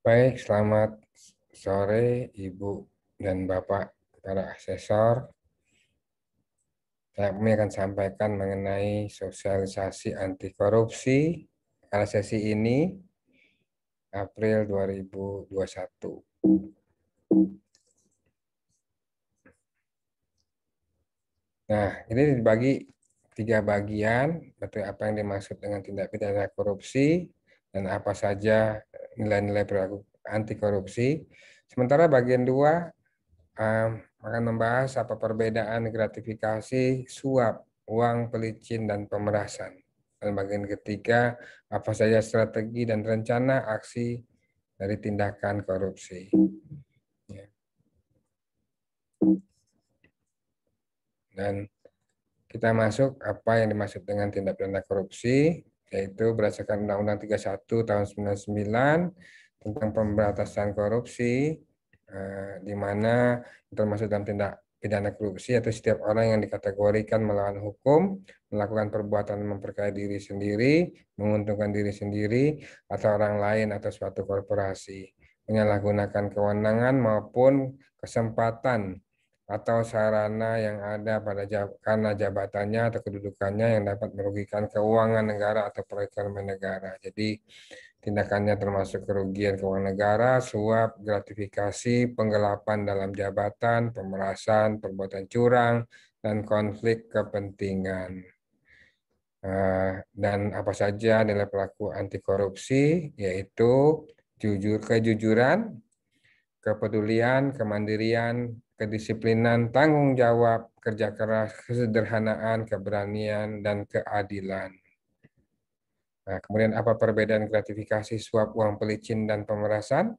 Baik, selamat sore Ibu dan Bapak para asesor. Kami akan sampaikan mengenai sosialisasi anti korupsi pada sesi ini April 2021. Nah, ini dibagi 3 bagian, betul apa yang dimaksud dengan tindak pidana korupsi dan apa saja nilai-nilai perilaku anti korupsi. Sementara bagian 2 akan membahas apa perbedaan gratifikasi, suap, uang pelicin, dan pemerasan. Dan bagian ketiga, apa saja strategi dan rencana aksi dari tindakan korupsi. Ya. Dan kita masuk apa yang dimaksud dengan tindak pidana korupsi, yaitu berdasarkan Undang-Undang 31 tahun 99 tentang pemberantasan korupsi, di mana termasuk dalam tindak pidana korupsi atau setiap orang yang dikategorikan melawan hukum, melakukan perbuatan memperkaya diri sendiri, menguntungkan diri sendiri, atau orang lain atau suatu korporasi, menyalahgunakan kewenangan maupun kesempatan atau sarana yang ada karena jabatannya atau kedudukannya yang dapat merugikan keuangan negara atau perekonomian negara. Jadi tindakannya termasuk kerugian keuangan negara, suap, gratifikasi, penggelapan dalam jabatan, pemerasan, perbuatan curang, dan konflik kepentingan. Dan apa saja nilai pelaku anti korupsi, yaitu kejujuran, kepedulian, kemandirian, kedisiplinan, tanggung jawab, kerja keras, kesederhanaan, keberanian, dan keadilan. Nah, kemudian apa perbedaan gratifikasi, suap, uang pelicin, dan pemerasan?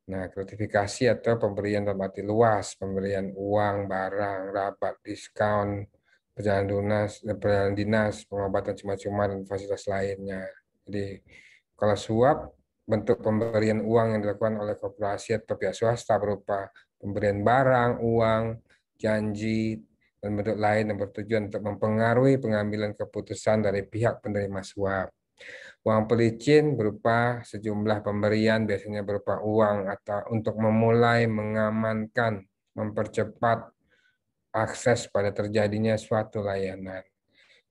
Nah, gratifikasi atau pemberian dalam arti luas, pemberian uang, barang, rabat, diskon, perjalanan dinas, pengobatan cuma-cuma, dan fasilitas lainnya. Jadi, kalau suap, bentuk pemberian uang yang dilakukan oleh korporasi atau pihak swasta berupa pemberian barang, uang, janji, dan bentuk lain yang bertujuan untuk mempengaruhi pengambilan keputusan dari pihak penerima suap. Uang pelicin berupa sejumlah pemberian, biasanya berupa uang atau untuk memulai mengamankan, mempercepat akses pada terjadinya suatu layanan.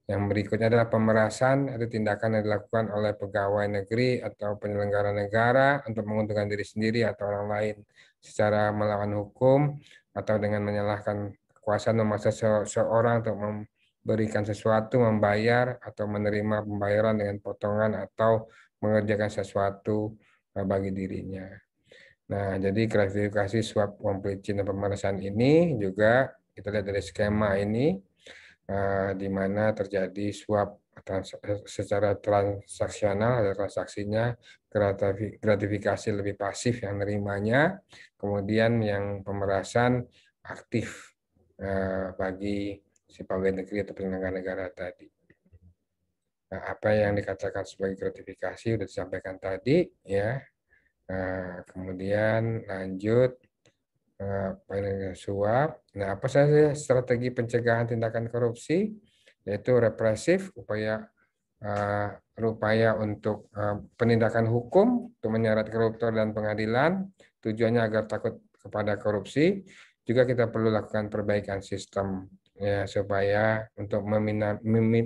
Yang berikutnya adalah pemerasan, itu tindakan yang dilakukan oleh pegawai negeri atau penyelenggara negara untuk menguntungkan diri sendiri atau orang lain secara melawan hukum atau dengan menyalahkan kekuasaan memaksa seorang untuk memberikan sesuatu, membayar atau menerima pembayaran dengan potongan atau mengerjakan sesuatu bagi dirinya. Nah, jadi klasifikasi suap, uang pelicin, dan pemerasan ini juga kita lihat dari skema ini, di mana terjadi suap secara transaksional, ada transaksinya, gratifikasi lebih pasif yang nerimanya, kemudian yang pemerasan aktif bagi si pegawai negeri atau penyelenggara negara tadi. Nah, apa yang dikatakan sebagai gratifikasi sudah disampaikan tadi, ya. Kemudian lanjut suap. Nah, apa saja strategi pencegahan tindakan korupsi? Yaitu represif, upaya untuk penindakan hukum untuk menyeret koruptor dan pengadilan, tujuannya agar takut kepada korupsi. Juga kita perlu lakukan perbaikan sistem ya supaya untuk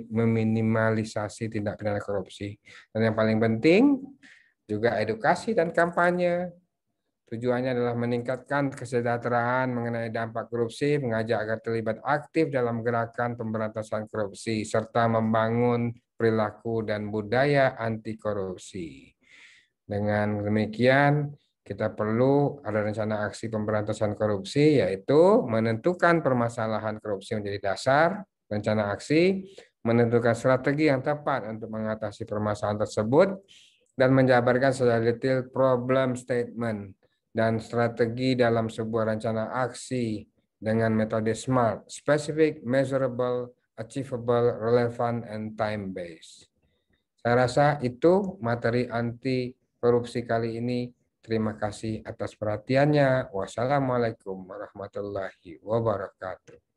meminimalisasi tindak pidana korupsi. Dan yang paling penting juga edukasi dan kampanye. Tujuannya adalah meningkatkan kesejahteraan mengenai dampak korupsi, mengajak agar terlibat aktif dalam gerakan pemberantasan korupsi, serta membangun perilaku dan budaya anti korupsi. Dengan demikian, kita perlu ada rencana aksi pemberantasan korupsi, yaitu menentukan permasalahan korupsi menjadi dasar, rencana aksi, menentukan strategi yang tepat untuk mengatasi permasalahan tersebut, dan menjabarkan secara detail problem statement dan strategi dalam sebuah rencana aksi dengan metode SMART, specific, measurable, achievable, relevant, and time-based. Saya rasa itu materi anti korupsi kali ini. Terima kasih atas perhatiannya. Wassalamualaikum warahmatullahi wabarakatuh.